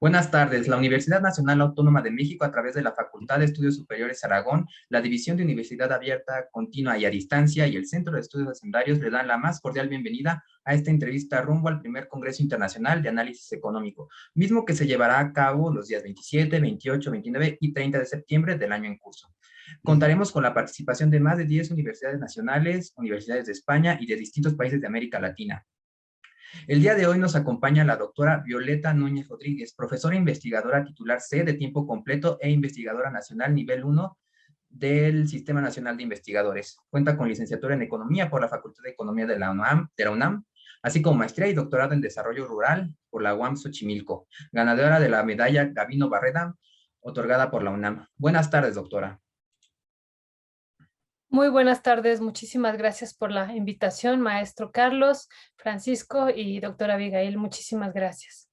Buenas tardes. La Universidad Nacional Autónoma de México, a través de la Facultad de Estudios Superiores Aragón, la División de Universidad Abierta, Continua y a Distancia y el Centro de Estudios Hacendarios le dan la más cordial bienvenida a esta entrevista rumbo al primer Congreso Internacional de Análisis Económico, mismo que se llevará a cabo los días 27, 28, 29 y 30 de septiembre del año en curso. Contaremos con la participación de más de 10 universidades nacionales, universidades de España y de distintos países de América Latina. El día de hoy nos acompaña la doctora Violeta Núñez Rodríguez, profesora investigadora titular C de tiempo completo e investigadora nacional nivel 1 del Sistema Nacional de Investigadores. Cuenta con licenciatura en Economía por la Facultad de Economía de la UNAM, así como maestría y doctorado en Desarrollo Rural por la UAM Xochimilco, ganadora de la medalla Gabino Barreda, otorgada por la UNAM. Buenas tardes, doctora. Muy buenas tardes, muchísimas gracias por la invitación, maestro Carlos, Francisco y doctora Abigail, muchísimas gracias.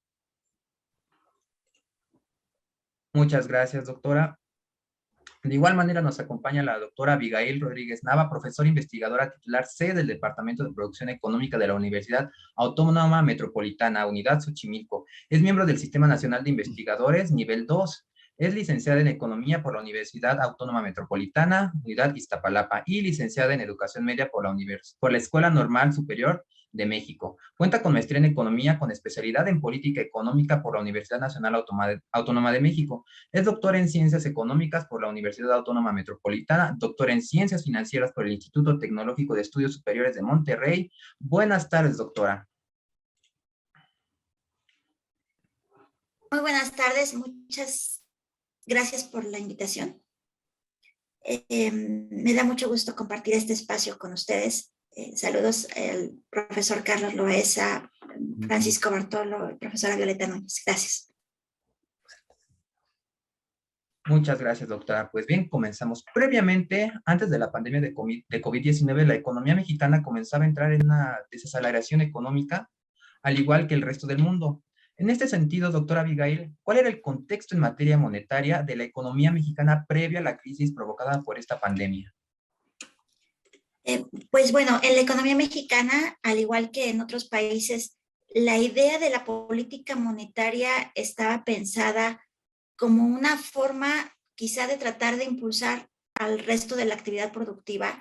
Muchas gracias, doctora. De igual manera nos acompaña la doctora Abigail Rodríguez Nava, profesora investigadora titular C del Departamento de Producción Económica de la Universidad Autónoma Metropolitana, Unidad Xochimilco. Es miembro del Sistema Nacional de Investigadores, nivel 2. Es licenciada en Economía por la Universidad Autónoma Metropolitana, Unidad Iztapalapa, y licenciada en Educación Media por la Escuela Normal Superior de México. Cuenta con maestría en Economía con especialidad en Política Económica por la Universidad Nacional Autónoma de México. Es doctora en Ciencias Económicas por la Universidad Autónoma Metropolitana, doctora en Ciencias Financieras por el Instituto Tecnológico de Estudios Superiores de Monterrey. Buenas tardes, doctora. Muy buenas tardes, muchas gracias por la invitación. Me da mucho gusto compartir este espacio con ustedes. Saludos al profesor Carlos Loaesa, Francisco Bartolo y profesora Violeta Núñez. Gracias. Muchas gracias, doctora. Pues bien, comenzamos. Previamente, antes de la pandemia de COVID-19, la economía mexicana comenzaba a entrar en una desaceleración económica, al igual que el resto del mundo. En este sentido, doctora Abigail, ¿cuál era el contexto en materia monetaria de la economía mexicana previa a la crisis provocada por esta pandemia? Pues bueno, en la economía mexicana, al igual que en otros países, la idea de la política monetaria estaba pensada como una forma quizá de tratar de impulsar al resto de la actividad productiva.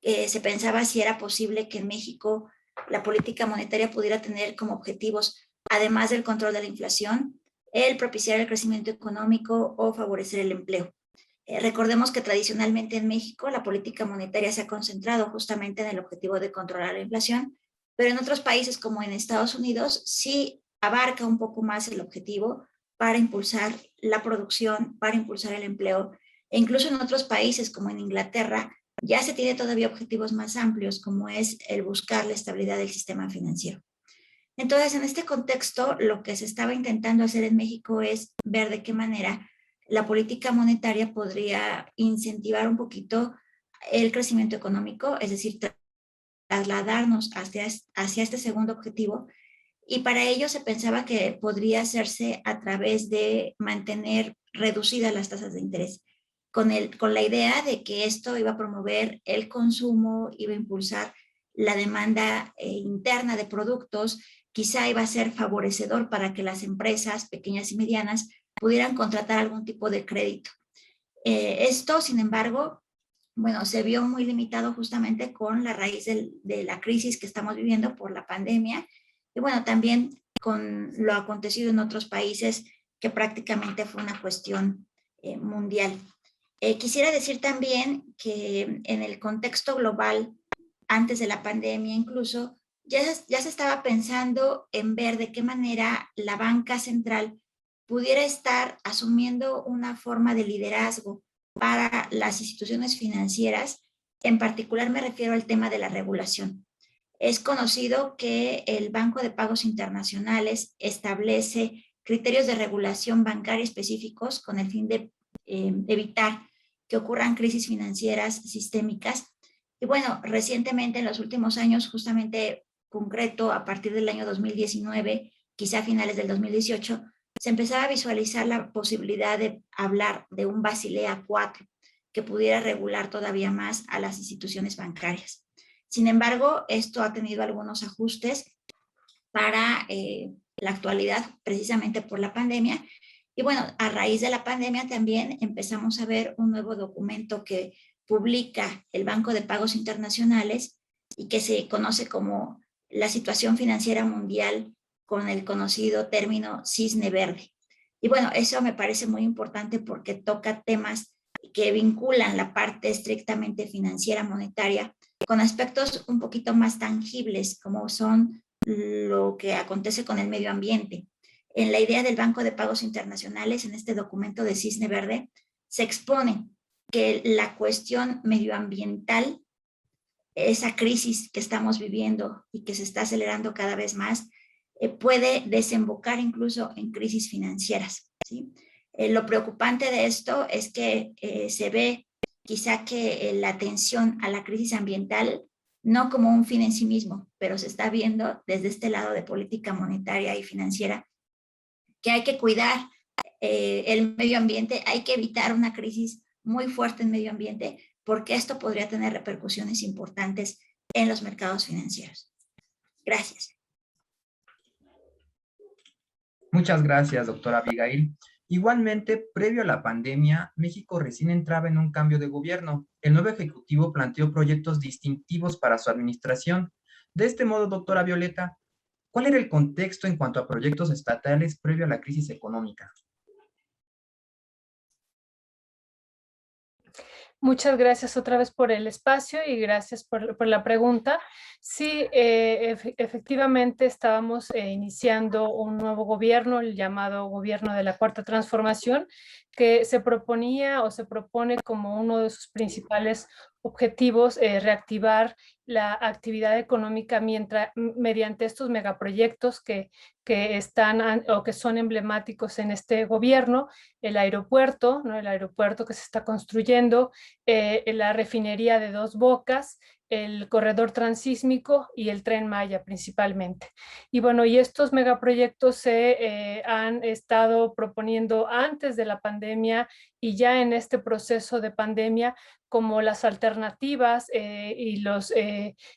Se pensaba si era posible que en México la política monetaria pudiera tener como objetivos, además del control de la inflación, el propiciar el crecimiento económico o favorecer el empleo. Recordemos que tradicionalmente en México la política monetaria se ha concentrado justamente en el objetivo de controlar la inflación, pero en otros países como en Estados Unidos sí abarca un poco más el objetivo para impulsar la producción, para impulsar el empleo, e incluso en otros países como en Inglaterra ya se tiene todavía objetivos más amplios, como es el buscar la estabilidad del sistema financiero. Entonces, en este contexto, lo que se estaba intentando hacer en México es ver de qué manera la política monetaria podría incentivar un poquito el crecimiento económico, es decir, trasladarnos hacia este segundo objetivo. Y para ello se pensaba que podría hacerse a través de mantener reducidas las tasas de interés, con la idea de que esto iba a promover el consumo, iba a impulsar la demanda interna de productos, quizá iba a ser favorecedor para que las empresas pequeñas y medianas pudieran contratar algún tipo de crédito. Esto, sin embargo, bueno, se vio muy limitado justamente con la raíz de la crisis que estamos viviendo por la pandemia y bueno, también con lo acontecido en otros países que prácticamente fue una cuestión mundial. Quisiera decir también que en el contexto global, antes de la pandemia incluso, ya se estaba pensando en ver de qué manera la banca central pudiera estar asumiendo una forma de liderazgo para las instituciones financieras. En particular me refiero al tema de la regulación. Es conocido que el Banco de Pagos Internacionales establece criterios de regulación bancaria específicos con el fin de evitar que ocurran crisis financieras sistémicas. Y bueno, recientemente en los últimos años, justamente concreto a partir del año 2019, quizá a finales del 2018, se empezaba a visualizar la posibilidad de hablar de un Basilea IV que pudiera regular todavía más a las instituciones bancarias. Sin embargo, esto ha tenido algunos ajustes para la actualidad, precisamente por la pandemia. Y bueno, a raíz de la pandemia también empezamos a ver un nuevo documento que publica el Banco de Pagos Internacionales y que se conoce como la situación financiera mundial, con el conocido término cisne verde. Y bueno, eso me parece muy importante porque toca temas que vinculan la parte estrictamente financiera monetaria con aspectos un poquito más tangibles, como son lo que acontece con el medio ambiente. En la idea del Banco de Pagos Internacionales, en este documento de Cisne Verde, se expone que la cuestión medioambiental, esa crisis que estamos viviendo y que se está acelerando cada vez más, puede desembocar incluso en crisis financieras, ¿sí? Lo preocupante de esto es que se ve quizá que la atención a la crisis ambiental no como un fin en sí mismo, pero se está viendo desde este lado de política monetaria y financiera que hay que cuidar el medio ambiente, hay que evitar una crisis muy fuerte en medio ambiente, porque esto podría tener repercusiones importantes en los mercados financieros. Gracias. Muchas gracias, doctora Abigail. Igualmente, previo a la pandemia, México recién entraba en un cambio de gobierno. El nuevo ejecutivo planteó proyectos distintivos para su administración. De este modo, doctora Violeta, ¿cuál era el contexto en cuanto a proyectos estatales previo a la crisis económica? Muchas gracias otra vez por el espacio y gracias por la pregunta. Sí, efectivamente estábamos iniciando un nuevo gobierno, el llamado Gobierno de la Cuarta Transformación, que se proponía o se propone como uno de sus principales objetivos reactivar la actividad económica mediante estos megaproyectos que están o que son emblemáticos en este gobierno, el aeropuerto, ¿no? El aeropuerto que se está construyendo, la refinería de Dos Bocas, el corredor transísmico y el Tren Maya principalmente. Y bueno, y estos megaproyectos se han estado proponiendo antes de la pandemia y ya en este proceso de pandemia como las alternativas y los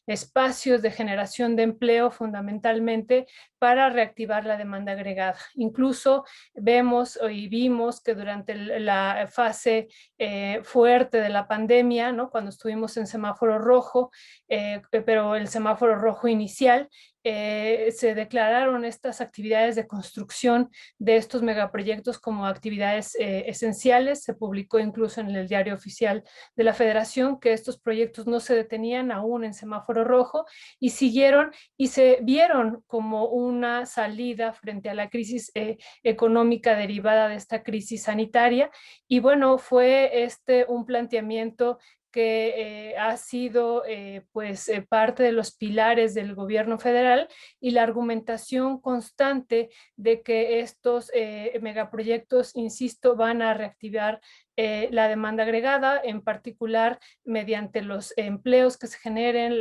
espacios de generación de empleo fundamentalmente para reactivar la demanda agregada. Incluso vemos y vimos que durante la fase fuerte de la pandemia, ¿no? Cuando estuvimos en semáforo rojo, pero el semáforo rojo inicial, se declararon estas actividades de construcción de estos megaproyectos como actividades esenciales. Se publicó incluso en el Diario Oficial de la Federación que estos proyectos no se detenían aún en semáforo rojo y siguieron y se vieron como una salida frente a la crisis económica derivada de esta crisis sanitaria. Y bueno, fue un planteamiento que ha sido parte de los pilares del gobierno federal y la argumentación constante de que estos megaproyectos, insisto, van a reactivar la demanda agregada, en particular mediante los empleos que se generen,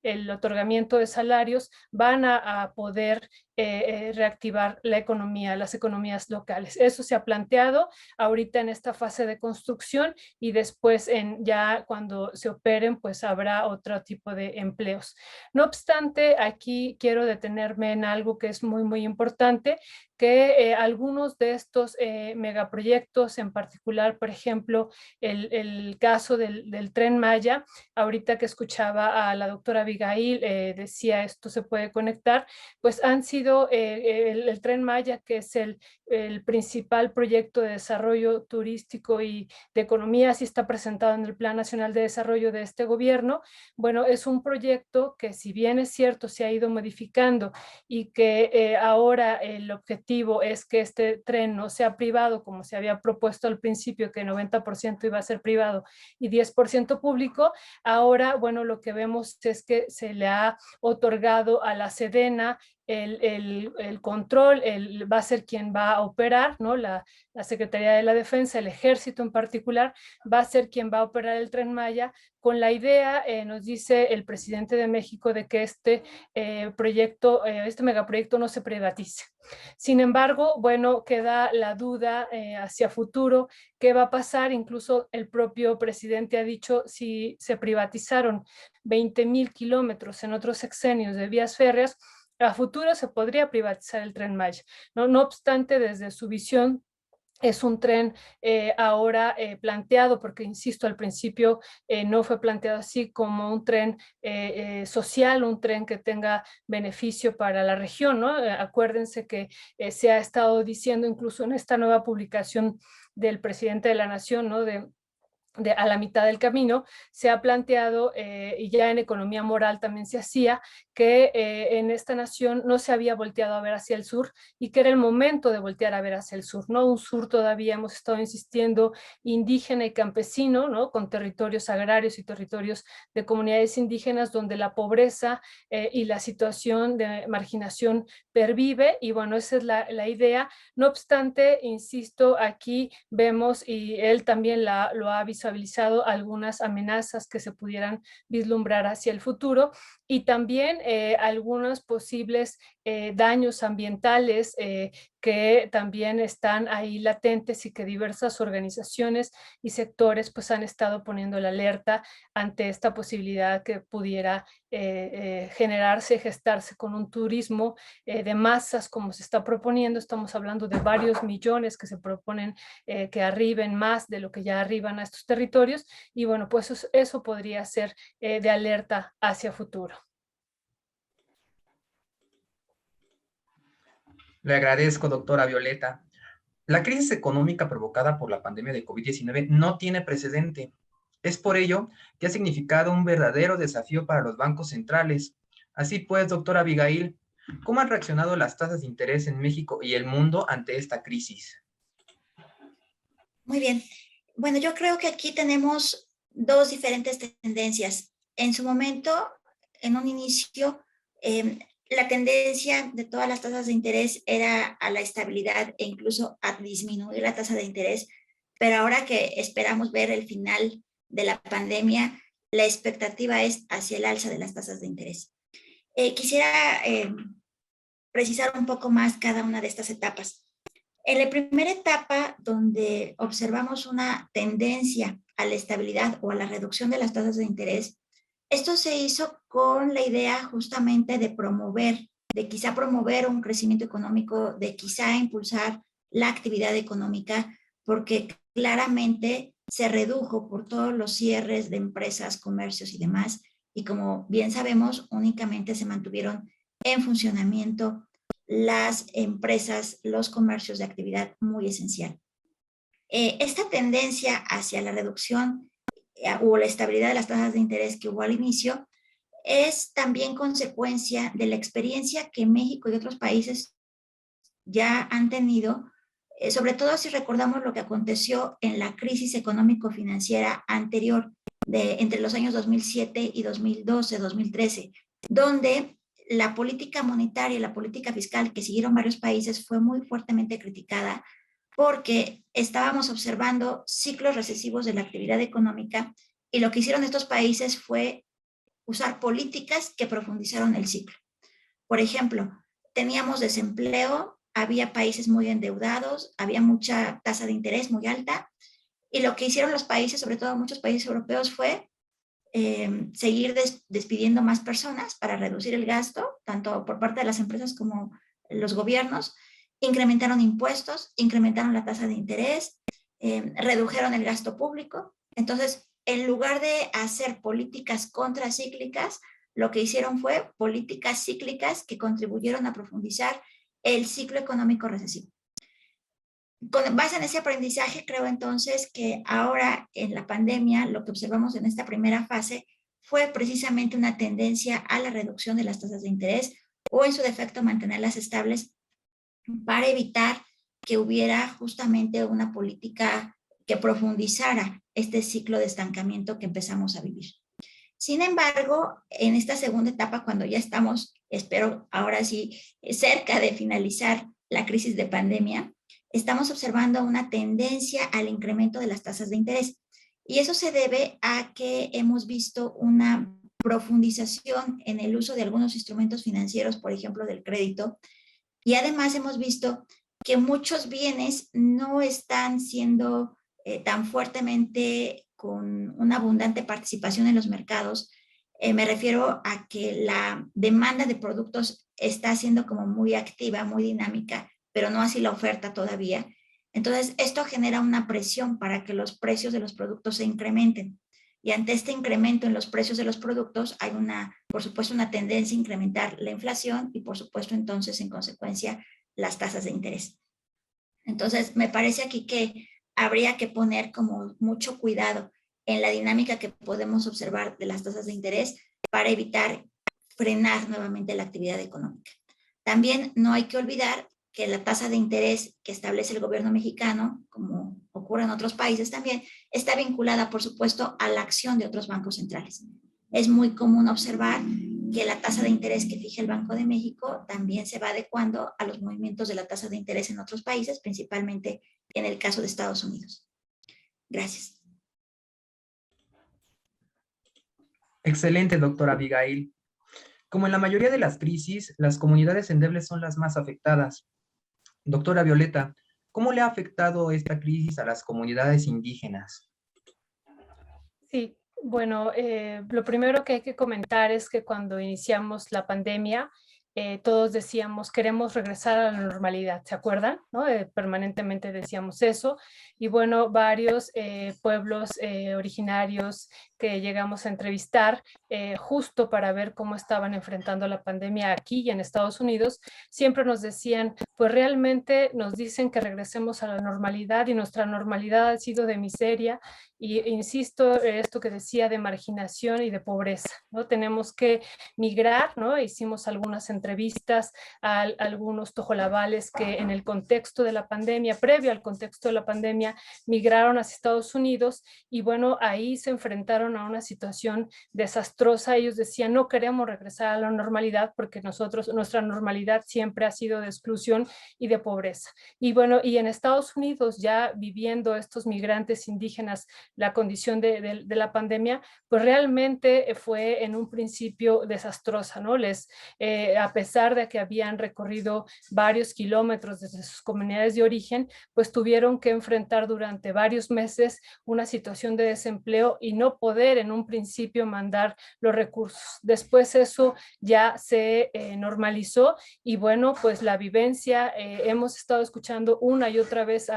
el otorgamiento de salarios, van a poder reactivar la economía, las economías locales. Eso se ha planteado ahorita en esta fase de construcción y después ya cuando se operen pues habrá otro tipo de empleos. No obstante, aquí quiero detenerme en algo que es muy, muy importante, que algunos de estos megaproyectos, en particular, por ejemplo, el caso del Tren Maya, ahorita que escuchaba a la doctora Abigail, decía esto se puede conectar, pues han sido el Tren Maya, que es el principal proyecto de desarrollo turístico y de economía, así está presentado en el Plan Nacional de Desarrollo de este gobierno. Bueno, es un proyecto que, si bien es cierto, se ha ido modificando y que ahora el objetivo es que este tren no sea privado, como se había propuesto al principio, que 90% iba a ser privado y 10% público. Ahora, bueno, lo que vemos es que se le ha otorgado a la Sedena el control, va a ser quien va a operar, ¿no? La Secretaría de la Defensa, el Ejército en particular, va a ser quien va a operar el Tren Maya, con la idea, nos dice el presidente de México, de que este megaproyecto no se privatice. Sin embargo, bueno, queda la duda hacia futuro, qué va a pasar. Incluso el propio presidente ha dicho, si se privatizaron 20,000 kilómetros en otros sexenios de vías férreas, a futuro se podría privatizar el Tren Maya, ¿no? No obstante, desde su visión, es un tren ahora planteado, porque insisto, al principio no fue planteado así, como un tren social, un tren que tenga beneficio para la región, ¿no? Acuérdense que se ha estado diciendo incluso en esta nueva publicación del presidente de la Nación, ¿no? A la mitad del camino, se ha planteado, y ya en economía moral también se hacía, que en esta nación no se había volteado a ver hacia el sur y que era el momento de voltear a ver hacia el sur, ¿no? Un sur todavía hemos estado insistiendo indígena y campesino, ¿no? Con territorios agrarios y territorios de comunidades indígenas donde la pobreza y la situación de marginación pervive, y bueno, esa es la idea. No obstante, insisto, aquí vemos, y él también lo ha visualizado, algunas amenazas que se pudieran vislumbrar hacia el futuro, y también algunos posibles daños ambientales que también están ahí latentes y que diversas organizaciones y sectores pues han estado poniendo la alerta ante esta posibilidad que pudiera generarse, gestarse con un turismo de masas como se está proponiendo. Estamos hablando de varios millones que se proponen que arriben más de lo que ya arriban a estos territorios, y bueno, pues eso podría ser de alerta hacia futuro. Le agradezco, doctora Violeta. La crisis económica provocada por la pandemia de COVID-19 no tiene precedente. Es por ello que ha significado un verdadero desafío para los bancos centrales. Así pues, doctora Abigail, ¿cómo han reaccionado las tasas de interés en México y el mundo ante esta crisis? Muy bien. Bueno, yo creo que aquí tenemos dos diferentes tendencias. En su momento, en un inicio, la tendencia de todas las tasas de interés era a la estabilidad e incluso a disminuir la tasa de interés, pero ahora que esperamos ver el final de la pandemia, la expectativa es hacia el alza de las tasas de interés. Quisiera precisar un poco más cada una de estas etapas. En la primera etapa, donde observamos una tendencia a la estabilidad o a la reducción de las tasas de interés, esto se hizo con la idea justamente de quizá promover un crecimiento económico, de quizá impulsar la actividad económica, porque claramente se redujo por todos los cierres de empresas, comercios y demás, y como bien sabemos, únicamente se mantuvieron en funcionamiento las empresas, los comercios de actividad muy esencial. Esta tendencia hacia la reducción o la estabilidad de las tasas de interés que hubo al inicio es también consecuencia de la experiencia que México y otros países ya han tenido, sobre todo si recordamos lo que aconteció en la crisis económico-financiera anterior entre los años 2007 y 2012, 2013, donde la política monetaria y la política fiscal que siguieron varios países fue muy fuertemente criticada porque estábamos observando ciclos recesivos de la actividad económica, y lo que hicieron estos países fue usar políticas que profundizaron el ciclo. Por ejemplo, teníamos desempleo, había países muy endeudados, había mucha tasa de interés muy alta, y lo que hicieron los países, sobre todo muchos países europeos, fue seguir despidiendo más personas para reducir el gasto, tanto por parte de las empresas como los gobiernos. Incrementaron impuestos, incrementaron la tasa de interés, redujeron el gasto público. Entonces, en lugar de hacer políticas contracíclicas, lo que hicieron fue políticas cíclicas que contribuyeron a profundizar el ciclo económico recesivo. Con base en ese aprendizaje, creo entonces que ahora en la pandemia lo que observamos en esta primera fase fue precisamente una tendencia a la reducción de las tasas de interés, o en su defecto mantenerlas estables, para evitar que hubiera justamente una política que profundizara este ciclo de estancamiento que empezamos a vivir. Sin embargo, en esta segunda etapa, cuando ya estamos, espero ahora sí, cerca de finalizar la crisis de pandemia, estamos observando una tendencia al incremento de las tasas de interés. Y eso se debe a que hemos visto una profundización en el uso de algunos instrumentos financieros, por ejemplo, del crédito. Y además hemos visto que muchos bienes no están siendo tan fuertemente con una abundante participación en los mercados. Me refiero a que la demanda de productos está siendo como muy activa, muy dinámica, pero no así la oferta todavía. Entonces, esto genera una presión para que los precios de los productos se incrementen. Y ante este incremento en los precios de los productos, hay por supuesto, una tendencia a incrementar la inflación y, por supuesto, entonces, en consecuencia, las tasas de interés. Entonces, me parece aquí que habría que poner como mucho cuidado en la dinámica que podemos observar de las tasas de interés para evitar frenar nuevamente la actividad económica. También no hay que olvidar que la tasa de interés que establece el gobierno mexicano, como ocurre en otros países también, está vinculada, por supuesto, a la acción de otros bancos centrales. Es muy común observar que la tasa de interés que fija el Banco de México también se va adecuando a los movimientos de la tasa de interés en otros países, principalmente en el caso de Estados Unidos. Gracias. Excelente, doctora Abigail. Como en la mayoría de las crisis, las comunidades endebles son las más afectadas. Doctora Violeta, ¿cómo le ha afectado esta crisis a las comunidades indígenas? Sí, bueno, lo primero que hay que comentar es que cuando iniciamos la pandemia, todos decíamos, queremos regresar a la normalidad, ¿se acuerdan? ¿No? Permanentemente decíamos eso. Y bueno, varios pueblos originarios que llegamos a entrevistar, justo para ver cómo estaban enfrentando la pandemia aquí y en Estados Unidos, siempre nos decían, pues realmente nos dicen que regresemos a la normalidad y nuestra normalidad ha sido de miseria. Y insisto, esto que decía de marginación y de pobreza, ¿no? Tenemos que migrar, ¿no? Hicimos algunas entrevistas a algunos tojolabales que en el contexto de la pandemia, previo al contexto de la pandemia, migraron hacia Estados Unidos y bueno, ahí se enfrentaron a una situación desastrosa. Ellos decían, no queremos regresar a la normalidad porque nuestra normalidad siempre ha sido de exclusión y de pobreza. Y bueno, y en Estados Unidos ya viviendo estos migrantes indígenas la condición de la pandemia, pues realmente fue en un principio desastrosa, ¿no? A pesar de que habían recorrido varios kilómetros desde sus comunidades de origen, pues tuvieron que enfrentar durante varios meses una situación de desempleo y no poder en un principio mandar los recursos. Después eso ya se normalizó y bueno, pues la vivencia, hemos estado escuchando una y otra vez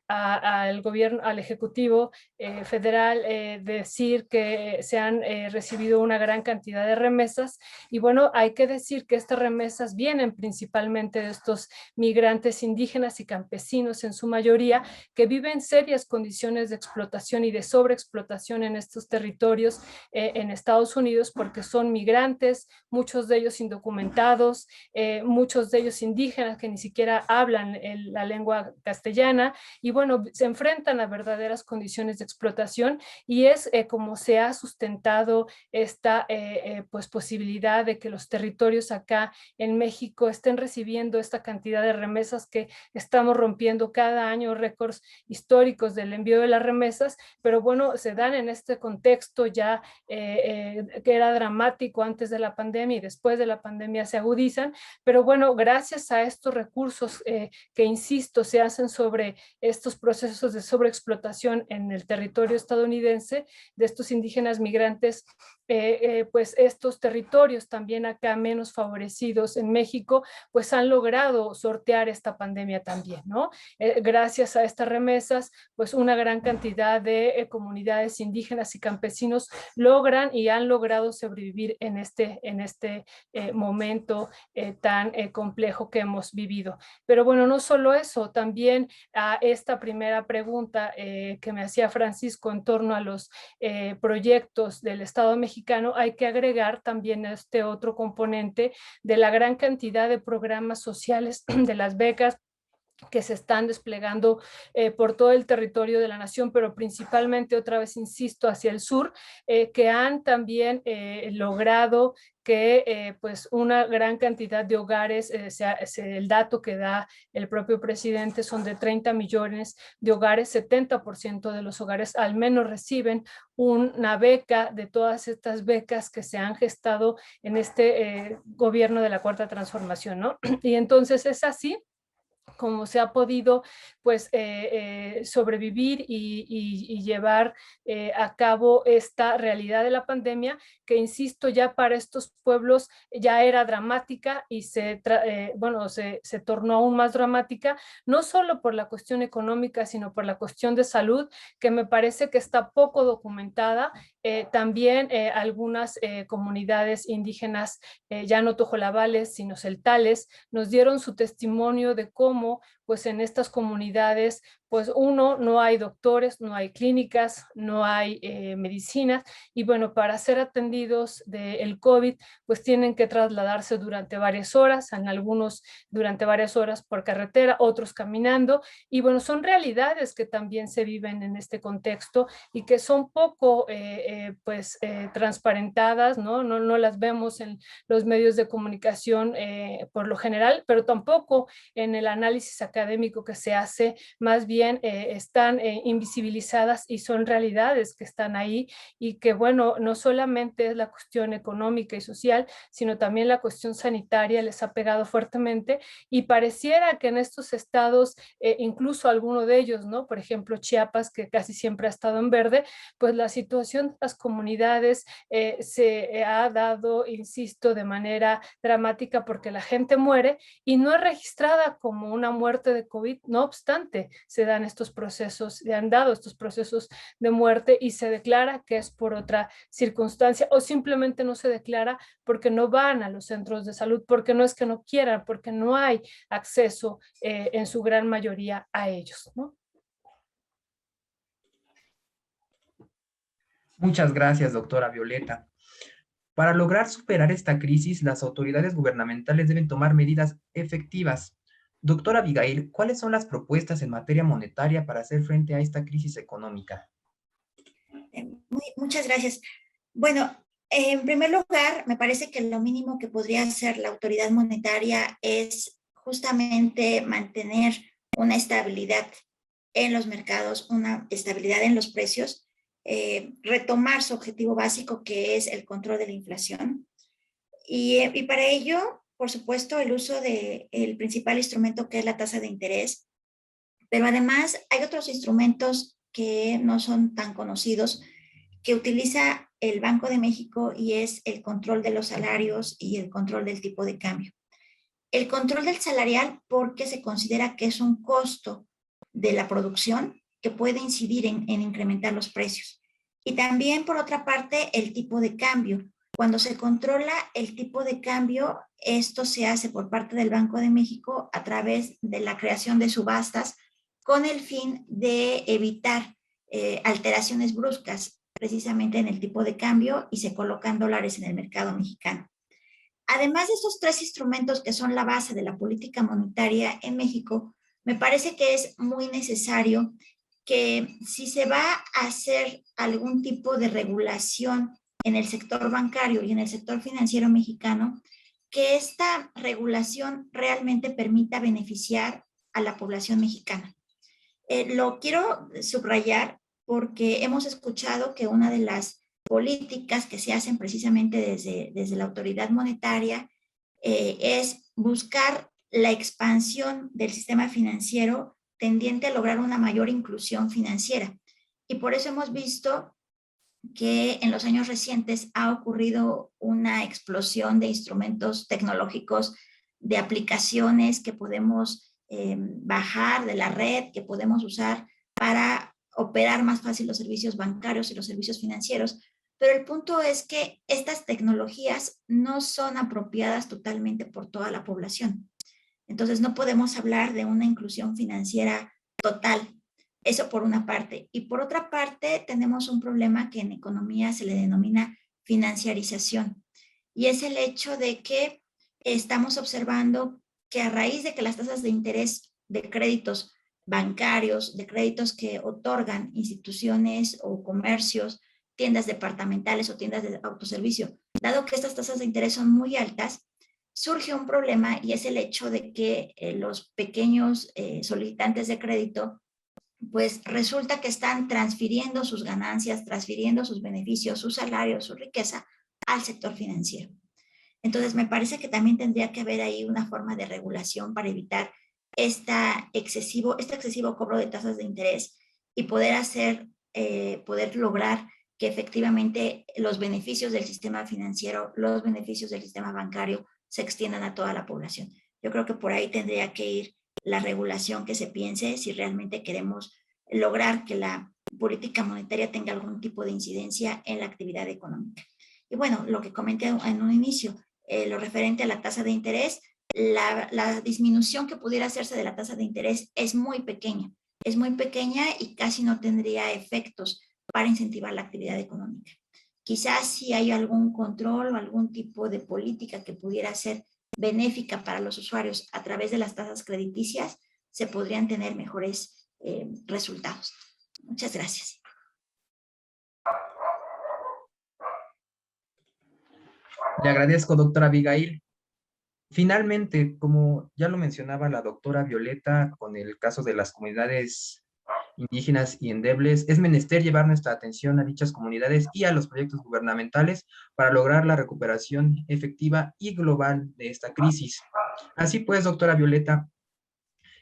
al gobierno, al ejecutivo federal decir que se han recibido una gran cantidad de remesas y bueno, hay que decir que estas remesas vienen principalmente de estos migrantes indígenas y campesinos en su mayoría que viven serias condiciones de explotación y de sobreexplotación en estos territorios en Estados Unidos porque son migrantes, muchos de ellos indocumentados, muchos de ellos indígenas que ni siquiera hablan la lengua castellana y bueno, se enfrentan a verdaderas condiciones de explotación y es como se ha sustentado esta pues posibilidad de que los territorios acá en México estén recibiendo esta cantidad de remesas que estamos rompiendo cada año récords históricos del envío de las remesas, pero bueno, se dan en este contexto ya que era dramático antes de la pandemia y después de la pandemia se agudizan, pero bueno, gracias a estos recursos que insisto, se hacen sobre estos procesos de sobreexplotación en el territorio estadounidense de estos indígenas migrantes, pues estos territorios también acá menos favorecidos en México, pues han logrado sortear esta pandemia también, ¿no? Gracias a estas remesas, pues una gran cantidad de comunidades indígenas y campesinos logran y han logrado sobrevivir en este momento tan complejo que hemos vivido. Pero bueno, no solo eso, también a esta primera pregunta que me hacía Francisco en torno a los proyectos del Estado mexicano, hay que agregar también este otro componente de la gran cantidad de programas sociales, de las becas que se están desplegando por todo el territorio de la nación, pero principalmente, otra vez insisto, hacia el sur, que han también logrado que pues una gran cantidad de hogares, el dato que da el propio presidente son de 30 millones de hogares, 70% de los hogares al menos reciben una beca de todas estas becas que se han gestado en este gobierno de la Cuarta Transformación, ¿no? Y entonces es así cómo se ha podido pues sobrevivir y llevar a cabo esta realidad de la pandemia, que insisto, ya para estos pueblos ya era dramática y se tornó aún más dramática, no solo por la cuestión económica, sino por la cuestión de salud, que me parece que está poco documentada. También algunas comunidades indígenas, ya no tojolabales, sino celtales, nos dieron su testimonio de cómo pues en estas comunidades pues no hay doctores, no hay clínicas, no hay medicinas, y bueno, para ser atendidos del COVID pues tienen que trasladarse durante varias horas, en algunos durante varias horas por carretera, otros caminando, y bueno, son realidades que también se viven en este contexto y que son poco transparentadas, ¿no? No las vemos en los medios de comunicación por lo general, pero tampoco en el análisis académico que se hace. Más bien están invisibilizadas y son realidades que están ahí, y que bueno, no solamente es la cuestión económica y social, sino también la cuestión sanitaria les ha pegado fuertemente, y pareciera que en estos estados, incluso alguno de ellos, ¿no? Por ejemplo, Chiapas, que casi siempre ha estado en verde, pues la situación de las comunidades se ha dado, insisto, de manera dramática, porque la gente muere y no es registrada como una muerte de COVID. No obstante, se dan estos procesos, se han dado estos procesos de muerte y se declara que es por otra circunstancia, o simplemente no se declara porque no van a los centros de salud, porque no es que no quieran, porque no hay acceso en su gran mayoría a ellos, ¿no? Muchas gracias, doctora Violeta. Para lograr superar esta crisis, las autoridades gubernamentales deben tomar medidas efectivas. Doctora Abigail, ¿cuáles son las propuestas en materia monetaria para hacer frente a esta crisis económica? Muchas gracias. Bueno, en primer lugar, me parece que lo mínimo que podría hacer la autoridad monetaria es justamente mantener una estabilidad en los mercados, una estabilidad en los precios, retomar su objetivo básico, que es el control de la inflación. Y para ello, por supuesto, el uso del principal instrumento, que es la tasa de interés, pero además hay otros instrumentos que no son tan conocidos, que utiliza el Banco de México, y es el control de los salarios y el control del tipo de cambio. El control del salarial, porque se considera que es un costo de la producción que puede incidir en incrementar los precios. Y también, por otra parte, el tipo de cambio. Cuando se controla el tipo de cambio, esto se hace por parte del Banco de México a través de la creación de subastas, con el fin de evitar alteraciones bruscas precisamente en el tipo de cambio, y se colocan dólares en el mercado mexicano. Además de estos tres instrumentos que son la base de la política monetaria en México, me parece que es muy necesario que, si se va a hacer algún tipo de regulación en el sector bancario y en el sector financiero mexicano, que esta regulación realmente permita beneficiar a la población mexicana. Lo quiero subrayar porque hemos escuchado que una de las políticas que se hacen precisamente desde la autoridad monetaria es buscar la expansión del sistema financiero tendiente a lograr una mayor inclusión financiera. Y por eso hemos visto que en los años recientes ha ocurrido una explosión de instrumentos tecnológicos, de aplicaciones que podemos bajar de la red, que podemos usar para operar más fácil los servicios bancarios y los servicios financieros. Pero el punto es que estas tecnologías no son apropiadas totalmente por toda la población. Entonces no podemos hablar de una inclusión financiera total. Eso por una parte. Y por otra parte, tenemos un problema que en economía se le denomina financiarización. Y es el hecho de que estamos observando que, a raíz de que las tasas de interés de créditos bancarios, de créditos que otorgan instituciones o comercios, tiendas departamentales o tiendas de autoservicio, dado que estas tasas de interés son muy altas, surge un problema, y es el hecho de que los pequeños solicitantes de crédito, pues resulta que están transfiriendo sus ganancias, transfiriendo sus beneficios, su salario, su riqueza al sector financiero. Entonces, me parece que también tendría que haber ahí una forma de regulación para evitar este excesivo cobro de tasas de interés y poder lograr que efectivamente los beneficios del sistema financiero, los beneficios del sistema bancario se extiendan a toda la población. Yo creo que por ahí tendría que ir la regulación que se piense si realmente queremos lograr que la política monetaria tenga algún tipo de incidencia en la actividad económica. Y bueno, lo que comenté en un inicio, lo referente a la tasa de interés, la disminución que pudiera hacerse de la tasa de interés es muy pequeña y casi no tendría efectos para incentivar la actividad económica. Quizás si hay algún control o algún tipo de política que pudiera ser benéfica para los usuarios a través de las tasas crediticias, se podrían tener mejores resultados. Muchas gracias. Le agradezco, doctora Abigail. Finalmente, como ya lo mencionaba la doctora Violeta con el caso de las comunidades indígenas y endebles, es menester llevar nuestra atención a dichas comunidades y a los proyectos gubernamentales para lograr la recuperación efectiva y global de esta crisis. Así pues, doctora Violeta,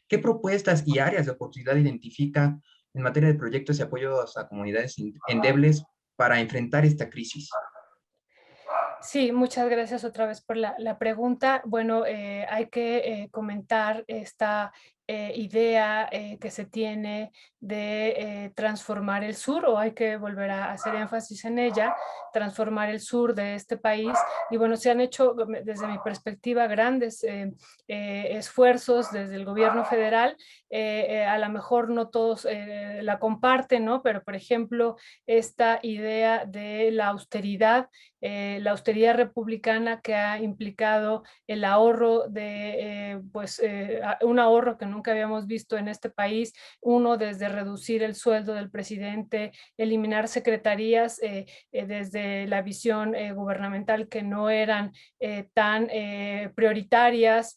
¿qué propuestas y áreas de oportunidad identifica en materia de proyectos y apoyos a comunidades endebles para enfrentar esta crisis? Sí, muchas gracias otra vez por la pregunta. Bueno, hay que comentar esta idea que se tiene de transformar el sur, o hay que volver a hacer énfasis en ella, transformar el sur de este país. Y bueno, se han hecho, desde mi perspectiva, grandes esfuerzos desde el gobierno federal. A lo mejor no todos la comparten, ¿no? Pero, por ejemplo, esta idea de la austeridad republicana, que ha implicado el ahorro de, un ahorro que nunca habíamos visto en este país, uno desde reducir el sueldo del presidente, eliminar secretarías desde la visión gubernamental que no eran tan prioritarias.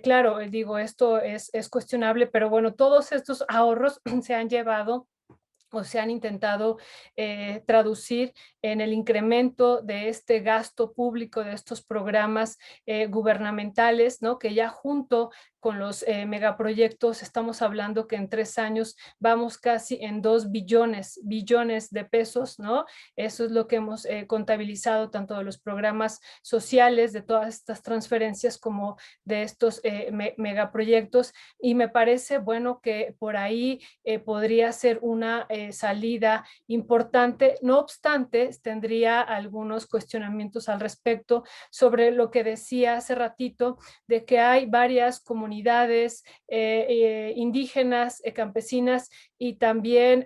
Claro, digo, esto es cuestionable, pero bueno, todos estos ahorros se han llevado o se han intentado traducir en el incremento de este gasto público, de estos programas gubernamentales, ¿no? Que ya junto con los megaproyectos estamos hablando que en 3 años vamos casi en 2 billones de pesos, ¿no? Eso es lo que hemos contabilizado tanto de los programas sociales, de todas estas transferencias, como de estos megaproyectos. Y me parece, bueno, que por ahí podría ser una salida importante. No obstante, tendría algunos cuestionamientos al respecto sobre lo que decía hace ratito, de que hay varias comunidades indígenas, campesinas y también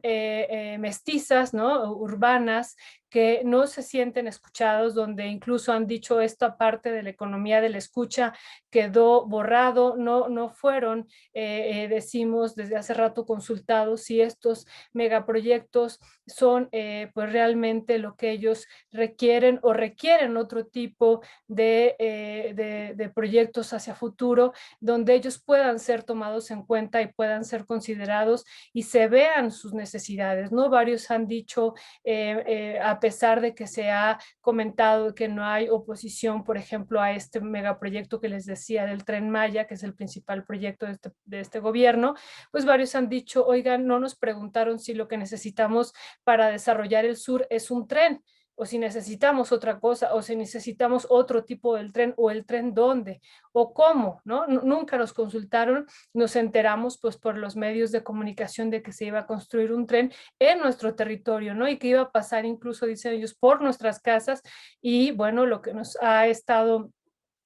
mestizas, ¿no? Urbanas, que no se sienten escuchados, donde incluso han dicho esta parte de la economía de la escucha quedó borrado, no fueron, decimos desde hace rato, consultados si estos megaproyectos son pues realmente lo que ellos requieren, o requieren otro tipo de proyectos hacia futuro, donde ellos puedan ser tomados en cuenta y puedan ser considerados y se vean sus necesidades, ¿no? Varios han dicho, a pesar de que se ha comentado que no hay oposición, por ejemplo, a este megaproyecto que les decía del Tren Maya, que es el principal proyecto de este gobierno, pues varios han dicho, oigan, no nos preguntaron si lo que necesitamos para desarrollar el sur es un tren, o si necesitamos otra cosa, o si necesitamos otro tipo del tren, o el tren dónde, o cómo, ¿no? Nunca nos consultaron. Nos enteramos pues por los medios de comunicación de que se iba a construir un tren en nuestro territorio, ¿no? Y que iba a pasar incluso, dicen ellos, por nuestras casas. Y bueno, lo que nos ha estado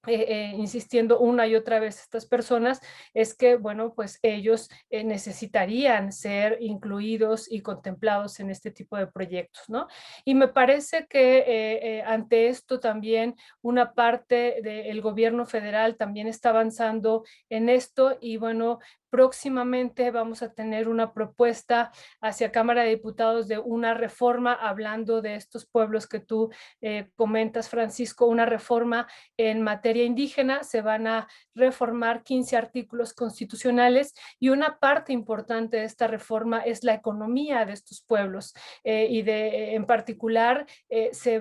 insistiendo una y otra vez estas personas es que, bueno, pues ellos necesitarían ser incluidos y contemplados en este tipo de proyectos, ¿no? Y me parece que ante esto también una parte del gobierno federal también está avanzando en esto, y bueno, próximamente vamos a tener una propuesta hacia Cámara de Diputados de una reforma, hablando de estos pueblos que tú comentas, Francisco, una reforma en materia indígena. Se van a reformar 15 artículos constitucionales y una parte importante de esta reforma es la economía de estos pueblos en particular se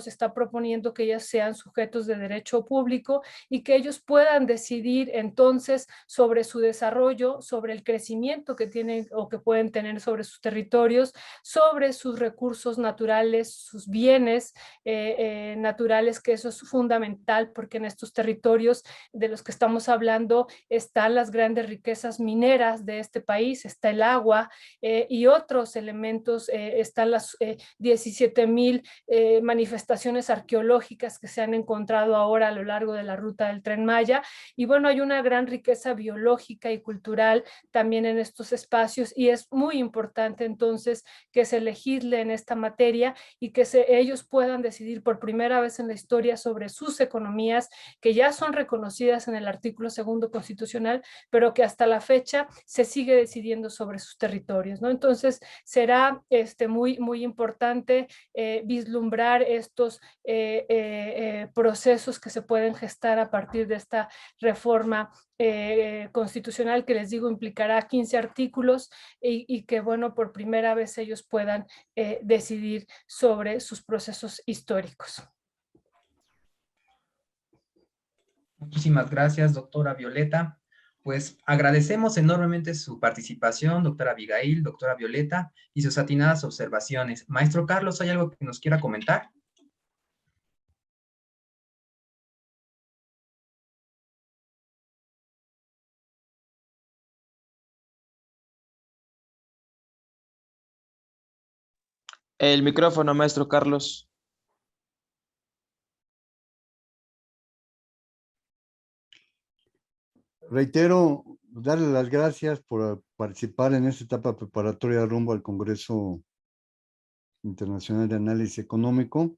está proponiendo que ellas sean sujetos de derecho público y que ellos puedan decidir entonces sobre su desarrollo, sobre el crecimiento que tienen o que pueden tener sobre sus territorios, sobre sus recursos naturales, sus bienes naturales, que eso es fundamental porque en estos territorios de los que estamos hablando están las grandes riquezas mineras de este país, está el agua y otros elementos, están las 17,000 manifestaciones arqueológicas que se han encontrado ahora a lo largo de la ruta del Tren Maya, y bueno, hay una gran riqueza biológica y cultural también en estos espacios, y es muy importante entonces que se legisle en esta materia y que ellos puedan decidir por primera vez en la historia sobre sus economías, que ya son reconocidas en el artículo 2 constitucional, pero que hasta la fecha se sigue decidiendo sobre sus territorios, ¿no? Entonces será muy, muy importante vislumbrar estos procesos que se pueden gestar a partir de esta reforma constitucional, que les digo implicará 15 artículos y que, bueno, por primera vez ellos puedan decidir sobre sus procesos históricos. Muchísimas gracias, doctora Violeta. Pues agradecemos enormemente su participación, doctora Abigail, doctora Violeta, y sus atinadas observaciones. Maestro Carlos, ¿hay algo que nos quiera comentar? El micrófono, maestro Carlos. Reitero, darle las gracias por participar en esta etapa preparatoria rumbo al Congreso Internacional de Análisis Económico.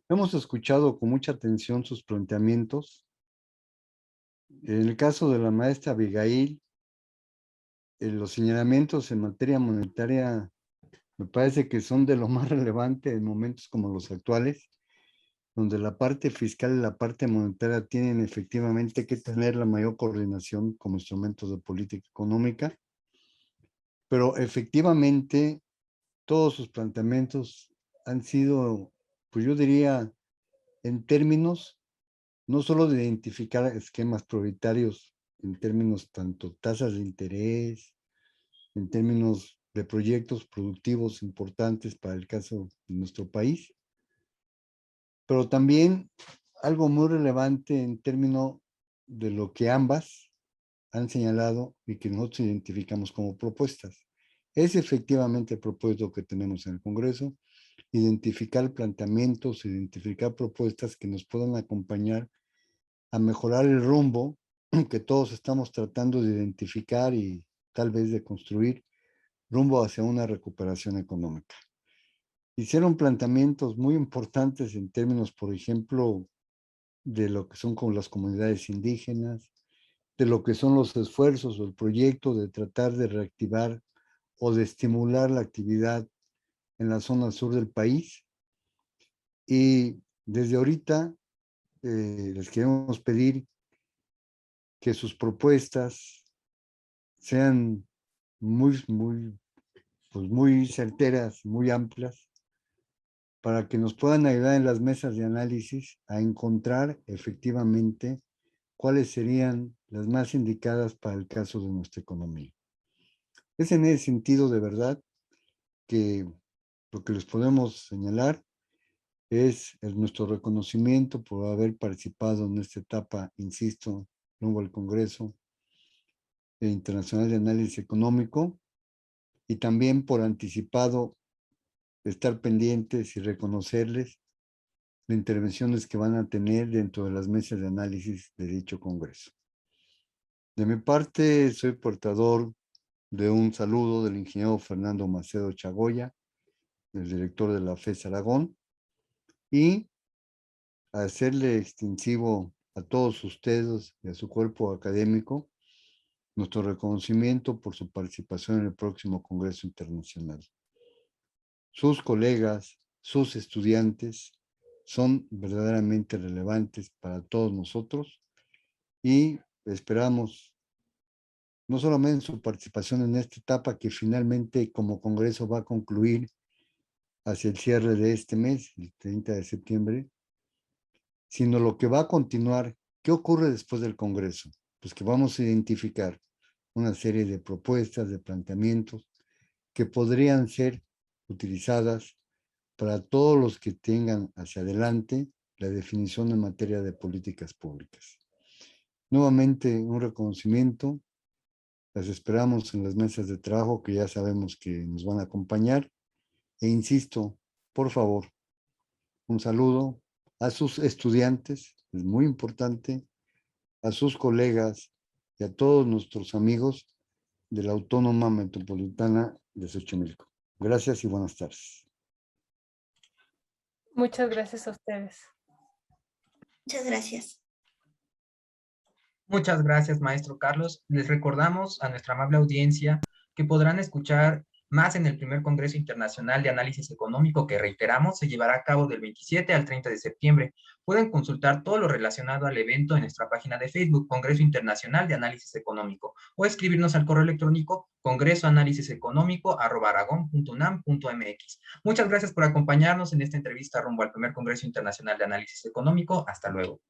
Hemos escuchado con mucha atención sus planteamientos. En el caso de la maestra Abigail, los señalamientos en materia monetaria me parece que son de lo más relevante en momentos como los actuales, donde la parte fiscal y la parte monetaria tienen efectivamente que tener la mayor coordinación como instrumentos de política económica, pero efectivamente todos sus planteamientos han sido, pues yo diría, en términos no solo de identificar esquemas prioritarios, en términos tanto tasas de interés, en términos de proyectos productivos importantes para el caso de nuestro país, pero también algo muy relevante en términos de lo que ambas han señalado y que nosotros identificamos como propuestas. Es efectivamente el propósito que tenemos en el Congreso, identificar planteamientos, identificar propuestas que nos puedan acompañar a mejorar el rumbo que todos estamos tratando de identificar y tal vez de construir rumbo hacia una recuperación económica. Hicieron planteamientos muy importantes en términos, por ejemplo, de lo que son con las comunidades indígenas, de lo que son los esfuerzos o el proyecto de tratar de reactivar o de estimular la actividad en la zona sur del país. Y desde ahorita les queremos pedir que sus propuestas sean muy certeras, muy amplias, para que nos puedan ayudar en las mesas de análisis a encontrar efectivamente cuáles serían las más indicadas para el caso de nuestra economía. Es en ese sentido, de verdad, que lo que les podemos señalar es nuestro reconocimiento por haber participado en esta etapa, insisto, rumbo al Congreso Internacional de Análisis Económico, y también por anticipado estar pendientes y reconocerles las intervenciones que van a tener dentro de las mesas de análisis de dicho Congreso. De mi parte, soy portador de un saludo del ingeniero Fernando Macedo Chagoya, el director de la FES Aragón, y a hacerle extensivo a todos ustedes y a su cuerpo académico nuestro reconocimiento por su participación en el próximo Congreso Internacional. Sus colegas, sus estudiantes son verdaderamente relevantes para todos nosotros y esperamos no solamente su participación en esta etapa que finalmente como Congreso va a concluir hacia el cierre de este mes, el 30 de septiembre, sino lo que va a continuar. ¿Qué ocurre después del Congreso? Pues que vamos a identificar una serie de propuestas, de planteamientos que podrían ser utilizadas para todos los que tengan hacia adelante la definición en materia de políticas públicas. Nuevamente, un reconocimiento. Las esperamos en las mesas de trabajo que ya sabemos que nos van a acompañar. E insisto, por favor, un saludo a sus estudiantes, es muy importante, a sus colegas y a todos nuestros amigos de la Autónoma Metropolitana de Xochimilco. Gracias y buenas tardes. Muchas gracias a ustedes. Muchas gracias. Muchas gracias, maestro Carlos. Les recordamos a nuestra amable audiencia que podrán escuchar más en el primer Congreso Internacional de Análisis Económico que, reiteramos, se llevará a cabo del 27 al 30 de septiembre. Pueden consultar todo lo relacionado al evento en nuestra página de Facebook, Congreso Internacional de Análisis Económico, o escribirnos al correo electrónico congresoanáliseseconómico@aragón.unam.mx. Muchas gracias por acompañarnos en esta entrevista rumbo al primer Congreso Internacional de Análisis Económico. Hasta luego.